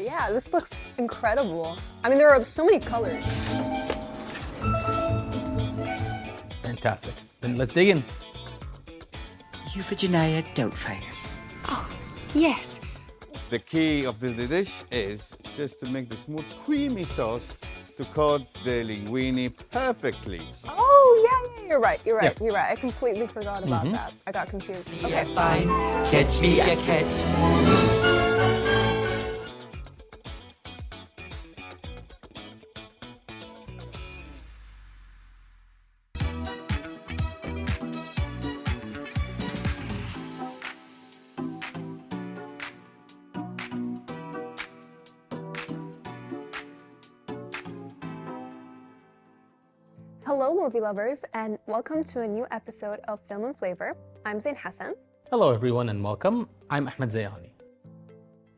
Yeah, this looks incredible. I mean, there are so many colors. Fantastic. Then let's dig in. Mrs.Doubtfire. Oh, yes. The key of the dish is just to make the smooth, creamy sauce to coat the linguine perfectly. Oh, yeah, you're right. Yeah. You're right. I completely forgot about that. I got confused. Okay. Fine. Catch me, I catch. Hello, movie lovers, and welcome to a new episode of Film and Flavor. I'm Zain Hassan. Hello, everyone, and welcome. I'm Ahmed Zayani.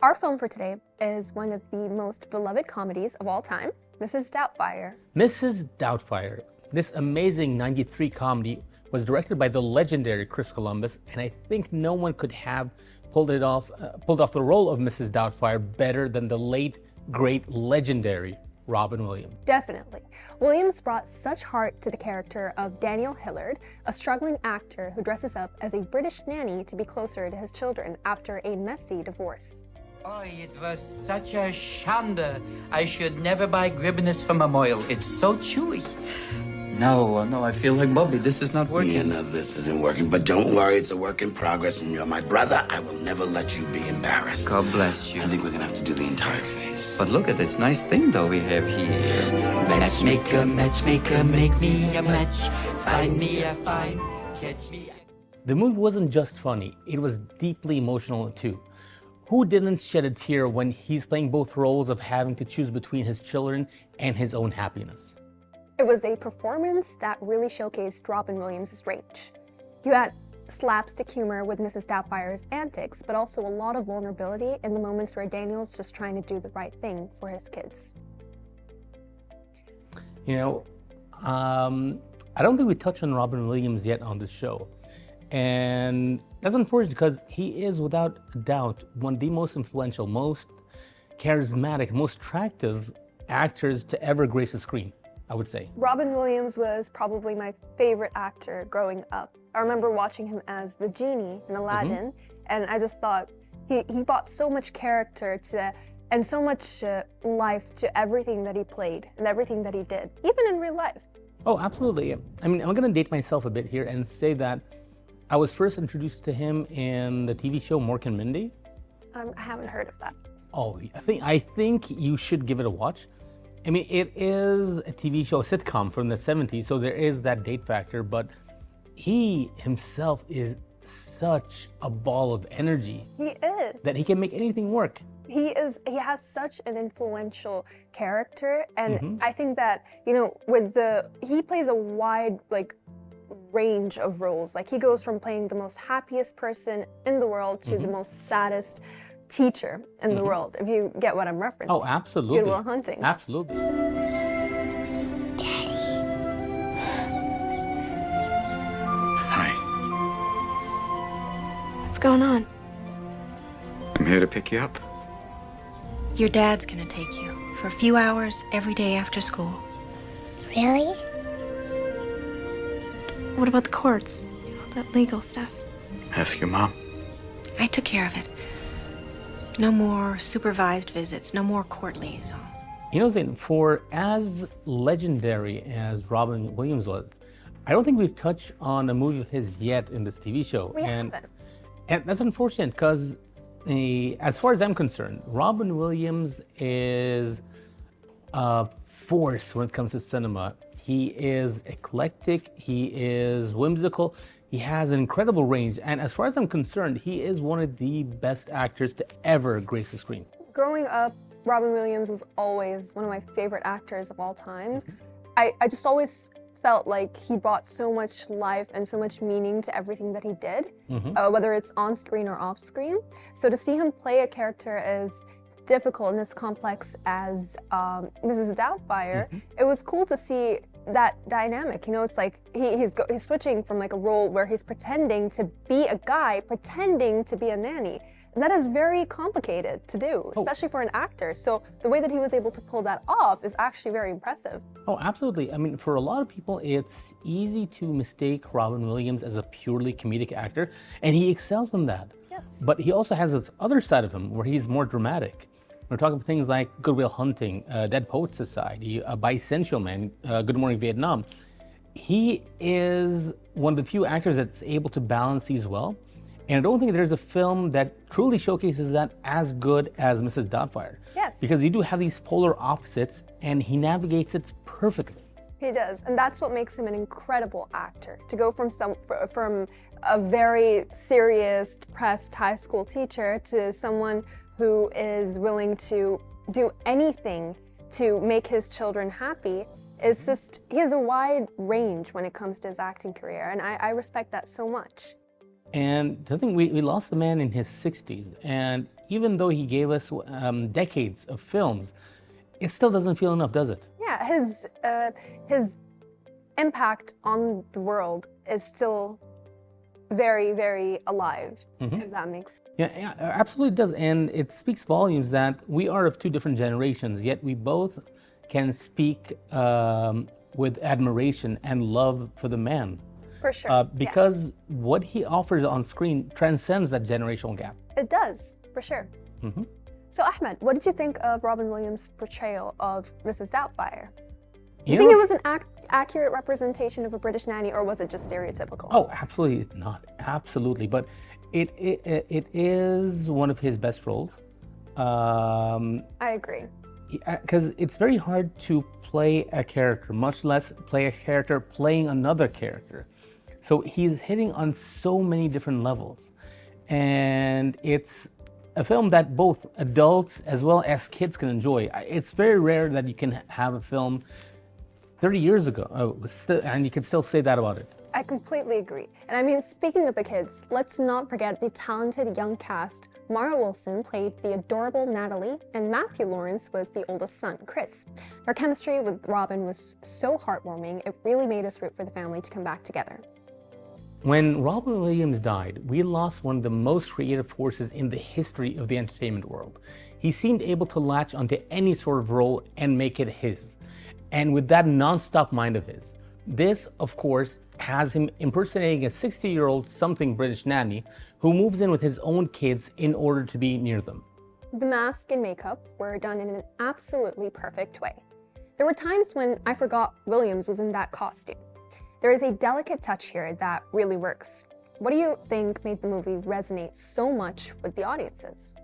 Our film for today is one of the most beloved comedies of all time, Mrs.Doubtfire. Mrs.Doubtfire. This amazing 93 comedy was directed by the legendary Chris Columbus, and I think no one could have pulled off the role of Mrs. Doubtfire better than the late, great, legendary Robin Williams. Definitely. Williams brought such heart to the character of Daniel Hillard, a struggling actor who dresses up as a British nanny to be closer to his children after a messy divorce. Oh, it was such a shanda. I should never buy gribbiness from a moil. It's so chewy. No, I feel like Bobby. This is not working. Yeah, no, this isn't working. But don't worry, it's a work in progress, and you're my brother. I will never let you be embarrassed. God bless you. I think we're gonna have to do the entire face. But look at this nice thing, though, we have here. Matchmaker, make me a match. Find me a find, catch me. The movie wasn't just funny, it was deeply emotional too. Who didn't shed a tear when he's playing both roles of having to choose between his children and his own happiness? It was a performance that really showcased Robin Williams' range. You had slapstick humor with Mrs. Doubtfire's antics, but also a lot of vulnerability in the moments where Daniel's just trying to do the right thing for his kids. You know, I don't think we touched on Robin Williams yet on this show. And that's unfortunate because he is without a doubt one of the most influential, most charismatic, most attractive actors to ever grace the screen, I would say. Robin Williams was probably my favorite actor growing up. I remember watching him as the genie in Aladdin, and I just thought he brought so much character to and so much life to everything that he played and everything that he did, even in real life. Oh, absolutely. I mean, I'm going to date myself a bit here and say that I was first introduced to him in the TV show Mork and Mindy. I haven't heard of that. Oh, I think you should give it a watch. I mean, it is a TV show, a sitcom from the 70s, so there is that date factor, but he himself is such a ball of energy. He is. That he can make anything work. He has such an influential character, and I think that, you know, he plays a wide, range of roles. Like, he goes from playing the most happiest person in the world to the most saddest teacher in the world, if you get what I'm referencing. Oh, absolutely. Good Will Hunting. Absolutely. Hi. What's going on? I'm here to pick you up. Your dad's gonna take you for a few hours every day after school. Really? What about the courts? All that legal stuff. Ask your mom. I took care of it. No more supervised visits, no more court liaison. You know, Zain, for as legendary as Robin Williams was, I don't think we've touched on a movie of his yet in this TV show. We haven't. And that's unfortunate because, as far as I'm concerned, Robin Williams is a force when it comes to cinema. He is eclectic, he is whimsical, he has an incredible range, and as far as I'm concerned, he is one of the best actors to ever grace the screen. Growing up, Robin Williams was always one of my favorite actors of all time. I just always felt like he brought so much life and so much meaning to everything that he did, whether it's on screen or off screen. So to see him play a character as difficult and as complex as Mrs. Doubtfire, it was cool to see that dynamic. You know, it's like he's switching from like a role where he's pretending to be a guy, pretending to be a nanny. And that is very complicated to do, especially for an actor. So the way that he was able to pull that off is actually very impressive. Oh, absolutely. I mean, for a lot of people, it's easy to mistake Robin Williams as a purely comedic actor, and he excels in that. Yes. But he also has this other side of him where he's more dramatic. We're talking about things like Good Will Hunting, Dead Poets Society, Bisexual Man, Good Morning Vietnam. He is one of the few actors that's able to balance these well. And I don't think there's a film that truly showcases that as good as Mrs. Doubtfire. Yes. Because you do have these polar opposites, and he navigates it perfectly. He does, and that's what makes him an incredible actor. To go from a very serious, depressed high school teacher to someone who is willing to do anything to make his children happy. It's just, he has a wide range when it comes to his acting career, and I respect that so much. And I think we lost the man in his 60s, and even though he gave us decades of films, it still doesn't feel enough, does it? Yeah, his impact on the world is still very, very alive, if that makes sense. Yeah, absolutely does, and it speaks volumes that we are of two different generations, yet we both can speak with admiration and love for the man. For sure. Because what he offers on screen transcends that generational gap. It does, for sure. So Ahmed, what did you think of Robin Williams' portrayal of Mrs. Doubtfire? Do you think it was an accurate representation of a British nanny, or was it just stereotypical? Oh, absolutely not. Absolutely. But it is one of his best roles. I agree. Because it's very hard to play a character, much less play a character playing another character. So he's hitting on so many different levels. And it's a film that both adults as well as kids can enjoy. It's very rare that you can have a film 30 years ago, and you can still say that about it. I completely agree. And I mean, speaking of the kids, let's not forget the talented young cast. Mara Wilson played the adorable Natalie, and Matthew Lawrence was the oldest son, Chris. Their chemistry with Robin was so heartwarming, it really made us root for the family to come back together. When Robin Williams died, we lost one of the most creative forces in the history of the entertainment world. He seemed able to latch onto any sort of role and make it his. And with that non-stop mind of his. This, of course, has him impersonating a 60-year-old something British nanny who moves in with his own kids in order to be near them. The mask and makeup were done in an absolutely perfect way. There were times when I forgot Williams was in that costume. There is a delicate touch here that really works. What do you think made the movie resonate so much with the audiences?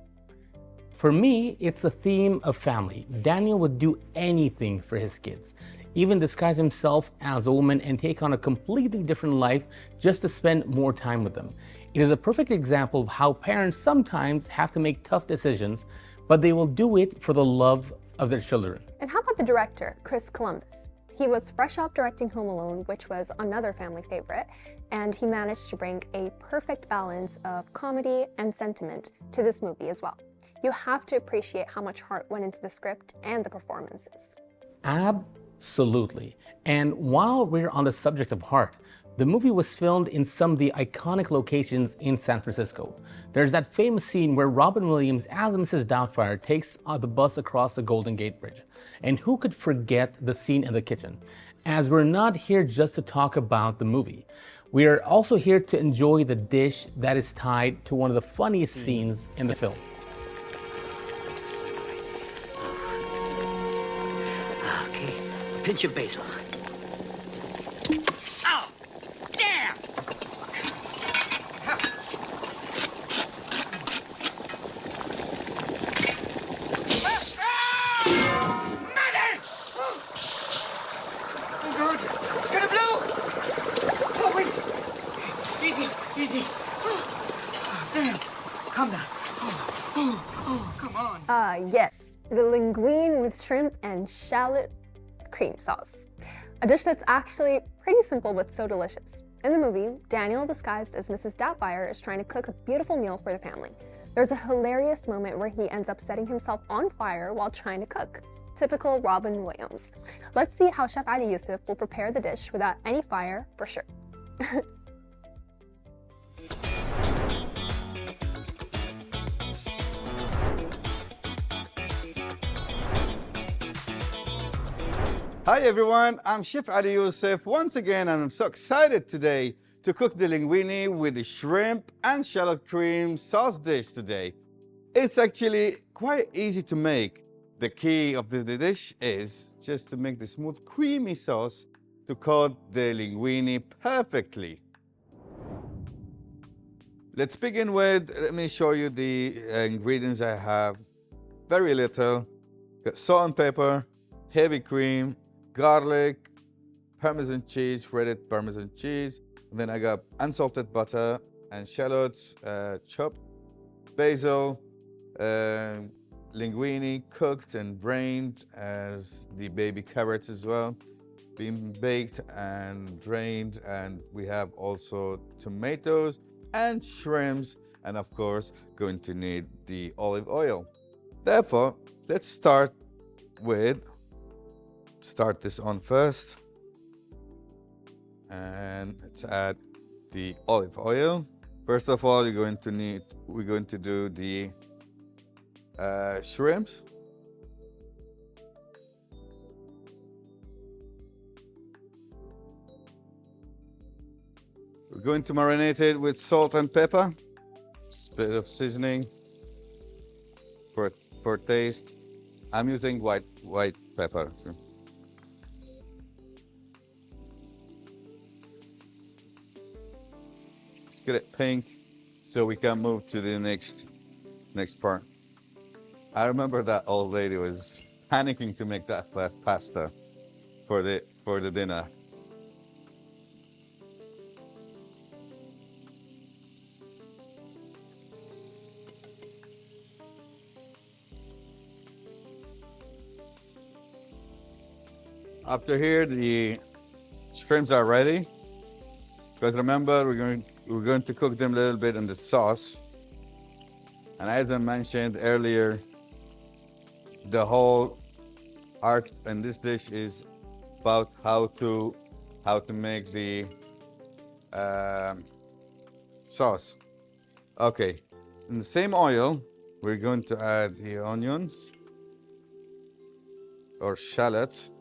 For me, it's a theme of family. Daniel would do anything for his kids, even disguise himself as a woman and take on a completely different life just to spend more time with them. It is a perfect example of how parents sometimes have to make tough decisions, but they will do it for the love of their children. And how about the director, Chris Columbus? He was fresh off directing Home Alone, which was another family favorite, and he managed to bring a perfect balance of comedy and sentiment to this movie as well. You have to appreciate how much heart went into the script and the performances. Absolutely. And while we're on the subject of heart, the movie was filmed in some of the iconic locations in San Francisco. There's that famous scene where Robin Williams as Mrs. Doubtfire takes the bus across the Golden Gate Bridge. And who could forget the scene in the kitchen? As we're not here just to talk about the movie. We are also here to enjoy the dish that is tied to one of the funniest scenes in the film. Okay, pinch of basil. Oh, damn! Mother! Oh, God, it's gonna blow! Oh, wait! Easy, easy. Oh, damn, calm down. Oh, come on. Yes, the linguine with shrimp and shallot cream sauce. A dish that's actually pretty simple but so delicious. In the movie, Daniel, disguised as Mrs. Doubtfire, is trying to cook a beautiful meal for the family. There's a hilarious moment where he ends up setting himself on fire while trying to cook. Typical Robin Williams. Let's see how Chef Ali Yusuf will prepare the dish without any fire for sure. Hi everyone, I'm Chef Ali Yusuf once again, and I'm so excited today to cook the linguine with the shrimp and shallot cream sauce dish today. It's actually quite easy to make. The key of the dish is just to make the smooth, creamy sauce to coat the linguine perfectly. Let's begin with, let me show you the ingredients I have. Very little. Got salt and pepper, heavy cream, garlic, Parmesan cheese, shredded Parmesan cheese. And then I got unsalted butter and shallots chopped, basil, linguine cooked and drained, as the baby carrots as well, being baked and drained. And we have also tomatoes and shrimps, and of course going to need the olive oil. Therefore, let's start this on first, and let's add the olive oil. First of all, we're going to do the shrimps. We're going to marinate it with salt and pepper, a bit of seasoning for taste. I'm using white pepper. So. Let's get it pink so we can move to the next part. I remember that old lady was panicking to make that fast pasta for the dinner. After here, the shrimps are ready. Because remember, we're going to cook them a little bit in the sauce. And as I mentioned earlier, the whole art in this dish is about how to make the sauce. Okay, in the same oil, we're going to add the onions or shallots.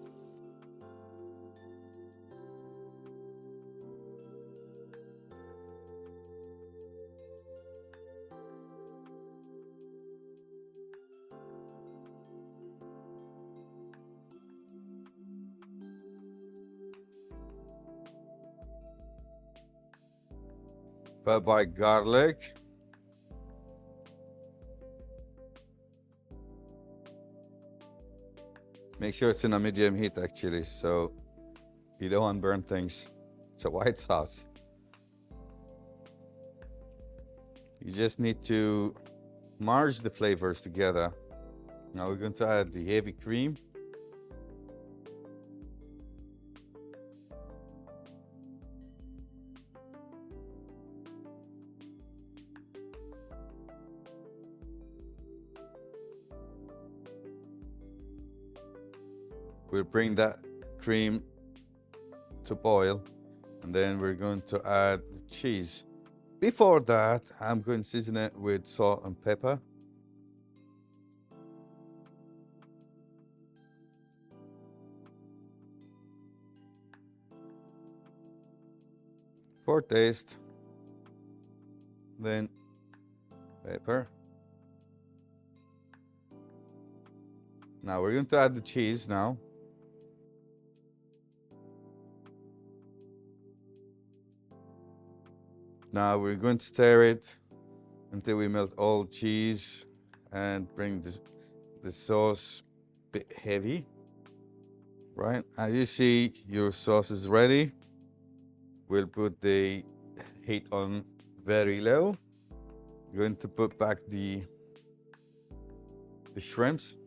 Followed by garlic. Make sure it's in a medium heat actually, so you don't want to burn things. It's a white sauce. You just need to merge the flavors together. Now we're going to add the heavy cream. We'll bring that cream to boil, and then we're going to add the cheese. Before that, I'm going to season it with salt and pepper. For taste, then pepper. Now we're going to add the cheese now. Now we're going to stir it until we melt all cheese and bring the sauce a bit heavy. Right, as you see, your sauce is ready. We'll put the heat on very low. We're going to put back the shrimps.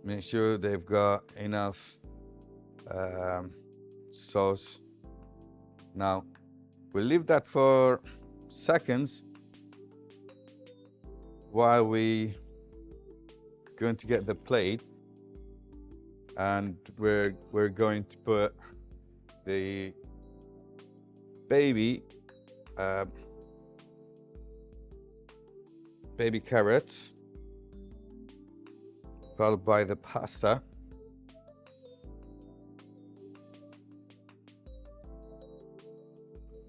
Make sure they've got enough sauce. Now, we'll leave that for seconds while we going to get the plate, and we're going to put the baby baby carrots, followed by the pasta.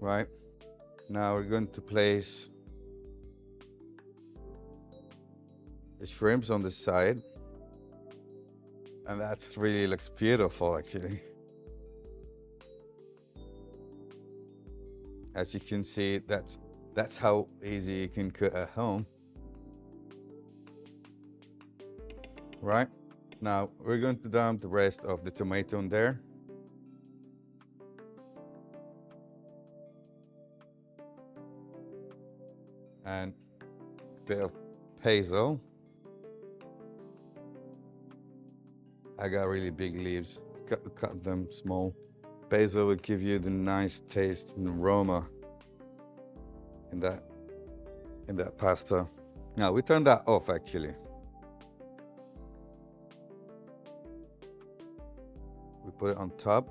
Right, now we're going to place the shrimps on the side. And that's really looks beautiful, actually. As you can see, that's how easy you can cook at home. Right, now we're going to dump the rest of the tomato in there. And a bit of basil. I got really big leaves, cut them small. Basil will give you the nice taste and aroma in that pasta. Now we turn that off actually. We put it on top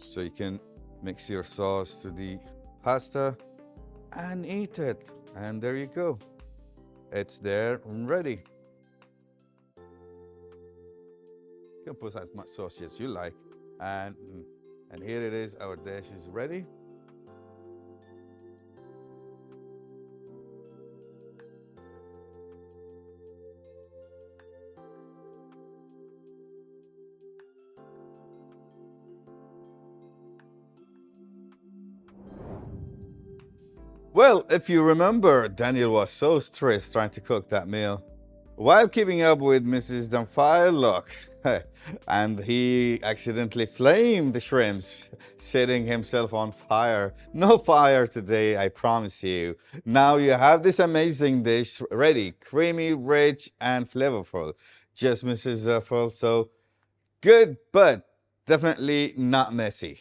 so you can mix your sauce to the pasta and eat it. And there you go. It's there and ready. You can put as much sauce as you like. And here it is, our dish is ready. Well, if you remember, Daniel was so stressed trying to cook that meal while keeping up with Mrs.Doubtfire look. And he accidentally flamed the shrimps, setting himself on fire. No fire today, I promise you. Now you have this amazing dish ready, creamy, rich, and flavorful. Just Mrs. Doubtfire, so good, but definitely not messy.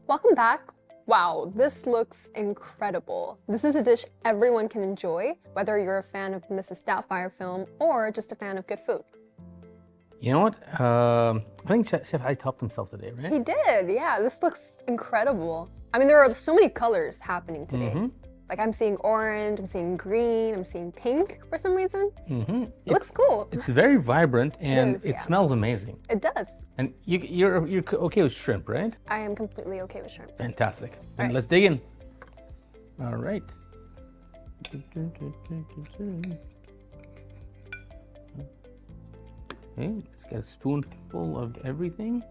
Welcome back. Wow, this looks incredible. This is a dish everyone can enjoy, whether you're a fan of Mrs. Doubtfire film or just a fan of good food. You know what? I think Chef Ali topped himself today, right? He did, yeah. This looks incredible. I mean, there are so many colors happening today. Like I'm seeing orange, I'm seeing green, I'm seeing pink for some reason. It looks cool. It's very vibrant and it yeah. smells amazing. It does. And you're okay with shrimp, right? I am completely okay with shrimp. Fantastic. And right. let's dig in. All right. Okay, let's get a spoonful of everything.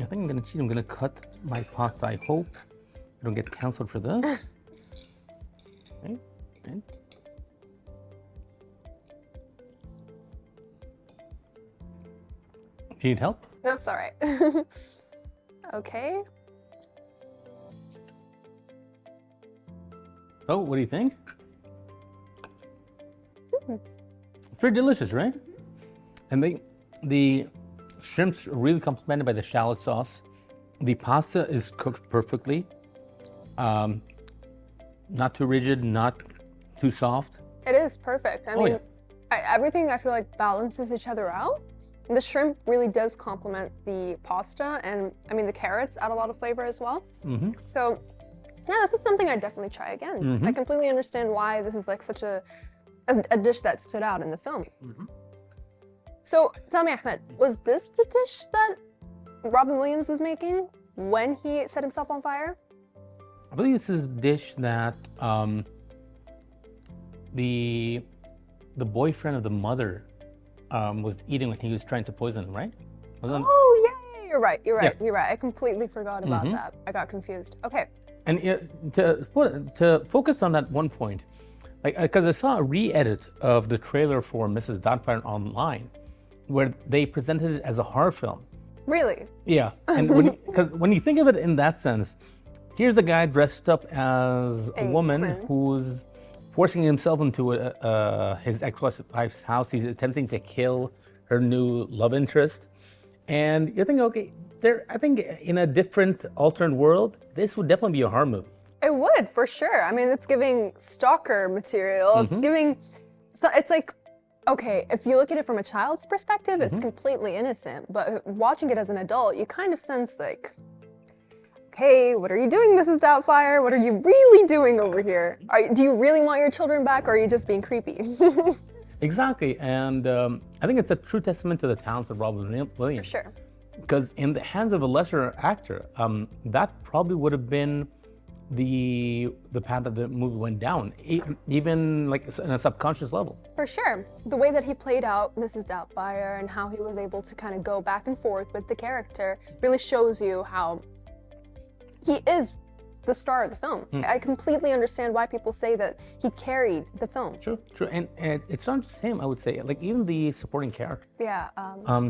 I think I'm gonna cheat. I'm gonna cut my pasta. I hope I don't get canceled for this. Okay. And do you need help? That's all right. Okay. So, what do you think? It's pretty delicious, right? And the shrimps are really complemented by the shallot sauce. The pasta is cooked perfectly. Not too rigid, not too soft. It is perfect. I mean, yeah. everything I feel like balances each other out. The shrimp really does complement the pasta, and I mean the carrots add a lot of flavor as well. So yeah, this is something I'd definitely try again. I completely understand why this is like such a dish that stood out in the film. So tell me, Ahmed, was this the dish that Robin Williams was making when he set himself on fire? I believe this is a dish that the boyfriend of the mother was eating when he was trying to poison him, right? Oh yeah, you're right. You're right. I completely forgot about that. I got confused. Okay. And to focus on that one point, like because I saw a re-edit of the trailer for Mrs. Doubtfire online, where they presented it as a horror film. Really? Yeah, and when you think of it in that sense, here's a guy dressed up as a woman who's forcing himself into his ex-wife's house. He's attempting to kill her new love interest. And you're thinking, okay, I think in a different alternate world, this would definitely be a horror movie. It would, for sure. I mean, it's giving stalker material. It's giving So it's like, okay, if you look at it from a child's perspective, it's completely innocent. But watching it as an adult, you kind of sense like, hey, what are you doing, Mrs. Doubtfire? What are you really doing over here? Do you really want your children back, or are you just being creepy? Exactly, and I think it's a true testament to the talents of Robin Williams. For sure. Because in the hands of a lesser actor, that probably would have been the path that the movie went down, even like in a subconscious level. For sure. The way that he played out Mrs. Doubtfire and how he was able to kind of go back and forth with the character really shows you how he is the star of the film. I completely understand why people say that he carried the film. True, and it's not just him, I would say. Like even the supporting character. Yeah.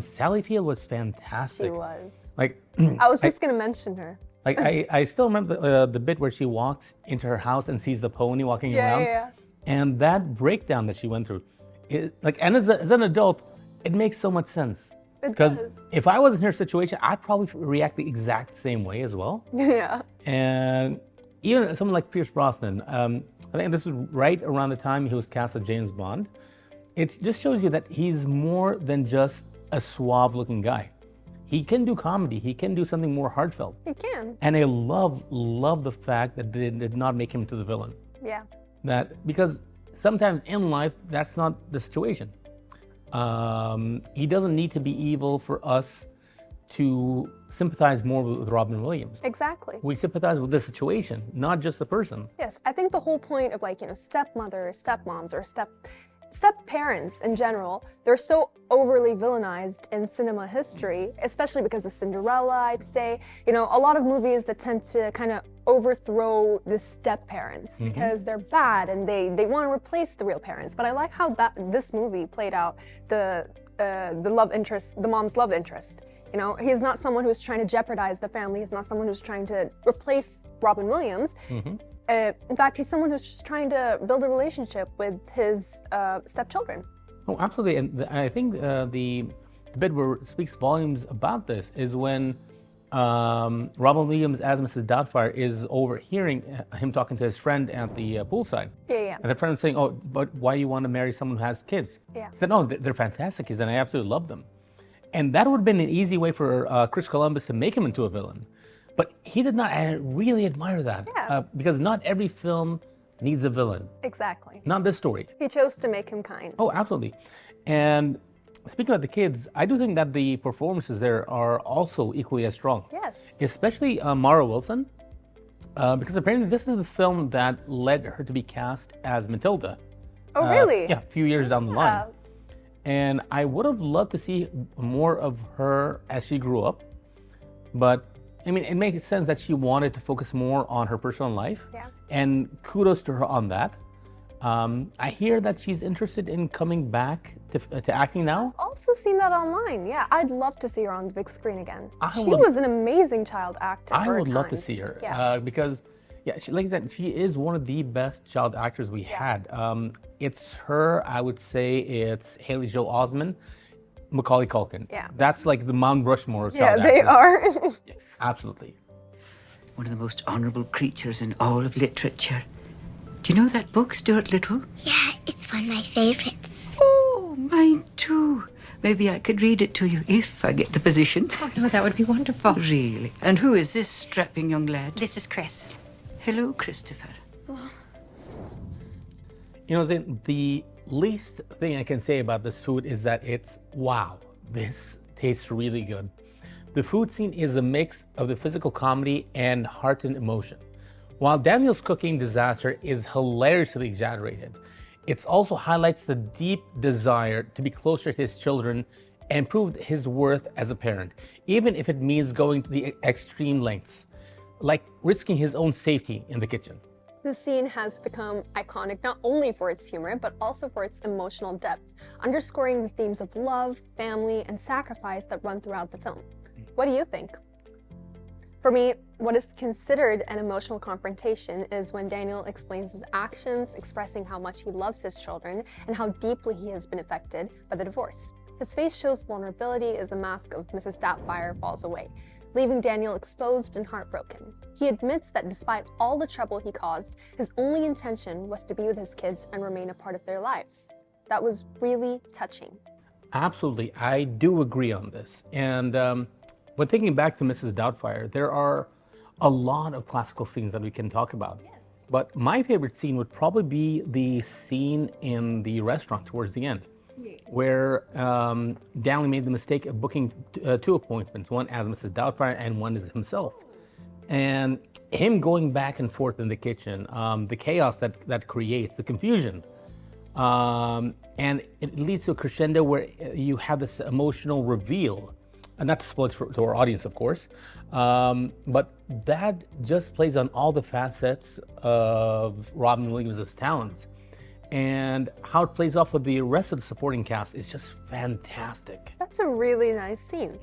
Sally Field was fantastic. She was. Like I was just gonna mention her. Like I still remember the bit where she walks into her house and sees the pony walking around. Yeah. And that breakdown that she went through, and as an adult, it makes so much sense. Because if I was in her situation, I'd probably react the exact same way as well. Yeah. And even someone like Pierce Brosnan, I think this was right around the time he was cast as James Bond. It just shows you that he's more than just a suave-looking guy. He can do comedy. He can do something more heartfelt. He can. And I love the fact that they did not make him into the villain. Yeah. Because sometimes in life, that's not the situation. He doesn't need to be evil for us to sympathize more with Robin Williams. Exactly. We sympathize with the situation, not just the person. Yes, I think the whole point of stepmothers, stepmoms, or step parents in general, they're so overly villainized in cinema history, especially because of Cinderella, I'd say. A lot of movies that tend to kind of overthrow the step parents because they're bad and they want to replace the real parents. But I like how this movie played out the love interest, the mom's love interest. He's not someone who's trying to jeopardize the family. He's not someone who's trying to replace Robin Williams. In fact, he's someone who's just trying to build a relationship with his stepchildren. Oh, absolutely. And I think the bit where it speaks volumes about this is when Robin Williams as Mrs. Doubtfire is overhearing him talking to his friend at the poolside. Yeah. And the friend is saying, oh, but why do you want to marry someone who has kids? Yeah. He said, no, they're fantastic kids and I absolutely love them. And that would have been an easy way for Chris Columbus to make him into a villain. But he did not. I really admire that. Yeah. Because not every film needs a villain. Exactly. Not this story. He chose to make him kind. Oh, absolutely. And speaking about the kids, I do think that the performances there are also equally as strong. Yes. Especially Mara Wilson. Because apparently this is the film that led her to be cast as Matilda. Oh, really? Yeah, a few years down the line. And I would have loved to see more of her as she grew up. But I mean, it makes sense that she wanted to focus more on her personal life. Yeah. And kudos to her on that. I hear that she's interested in coming back to acting now. Also seen that online. Yeah, I'd love to see her on the big screen again. She was an amazing child actor. I would love to see her. Yeah. Because, like I said, she is one of the best child actors we had. It's her, I would say it's Haley Joel Osment, Macaulay Culkin. Yeah. That's like the Mount Rushmore of child actors. Yeah, they are. Yes, absolutely. One of the most honorable creatures in all of literature. Do you know that book, Stuart Little? Yeah, it's one of my favorites. Oh, mine too. Maybe I could read it to you if I get the position. Oh, no, that would be wonderful. Really? And who is this strapping young lad? This is Chris. Hello, Christopher. The least thing I can say about this food is that wow, this tastes really good. The food scene is a mix of the physical comedy and heart and emotion. While Daniel's cooking disaster is hilariously exaggerated, it also highlights the deep desire to be closer to his children and prove his worth as a parent, even if it means going to the extreme lengths, like risking his own safety in the kitchen. The scene has become iconic not only for its humor, but also for its emotional depth, underscoring the themes of love, family, and sacrifice that run throughout the film. What do you think? For me, what is considered an emotional confrontation is when Daniel explains his actions, expressing how much he loves his children and how deeply he has been affected by the divorce. His face shows vulnerability as the mask of Mrs. Doubtfire falls away, leaving Daniel exposed and heartbroken. He admits that despite all the trouble he caused, his only intention was to be with his kids and remain a part of their lives. that was really touching. Absolutely, I do agree on this. And but thinking back to Mrs. Doubtfire, there are a lot of classical scenes that we can talk about. Yes. But my favorite scene would probably be the scene in the restaurant towards the end, where Downey made the mistake of booking two appointments, one as Mrs. Doubtfire and one as himself. And him going back and forth in the kitchen, the chaos that creates, the confusion, and it leads to a crescendo where you have this emotional reveal. And not to spoil it to our audience, of course, but that just plays on all the facets of Robin Williams' talents. And how it plays off with the rest of the supporting cast is just fantastic. That's a really nice scene.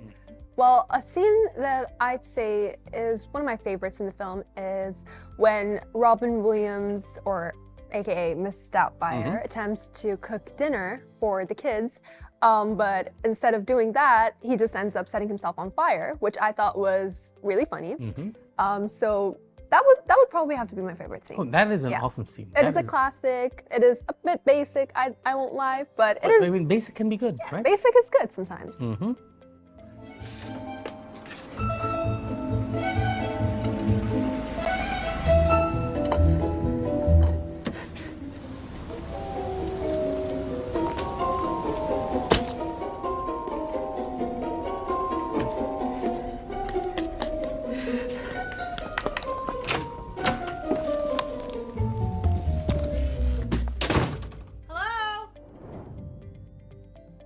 Well, a scene that I'd say is one of my favorites in the film is when Robin Williams, or aka Mrs. Doubtfire, attempts to cook dinner for the kids. But instead of doing that, he just ends up setting himself on fire, which I thought was really funny. So that would probably have to be my favorite scene. Oh, that is an awesome scene. It is a classic. It is a bit basic, I won't lie, but it is. I mean, basic can be good, right? Basic is good sometimes.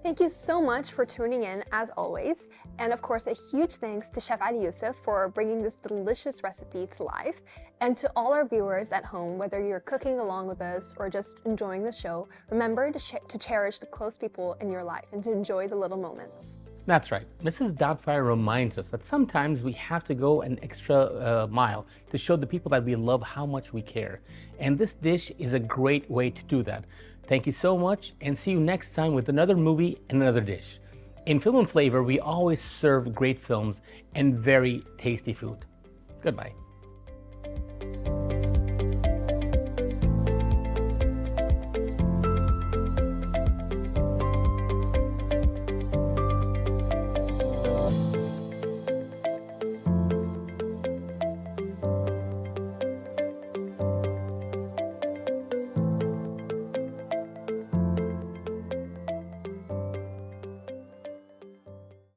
Thank you so much for tuning in, as always. And of course, a huge thanks to Chef Ali Yusuf for bringing this delicious recipe to life. And to all our viewers at home, whether you're cooking along with us or just enjoying the show, remember to cherish the close people in your life and to enjoy the little moments. That's right. Mrs. Doubtfire reminds us that sometimes we have to go an extra mile to show the people that we love how much we care. And this dish is a great way to do that. Thank you so much, and see you next time with another movie and another dish. In Film and Flavor, we always serve great films and very tasty food. Goodbye.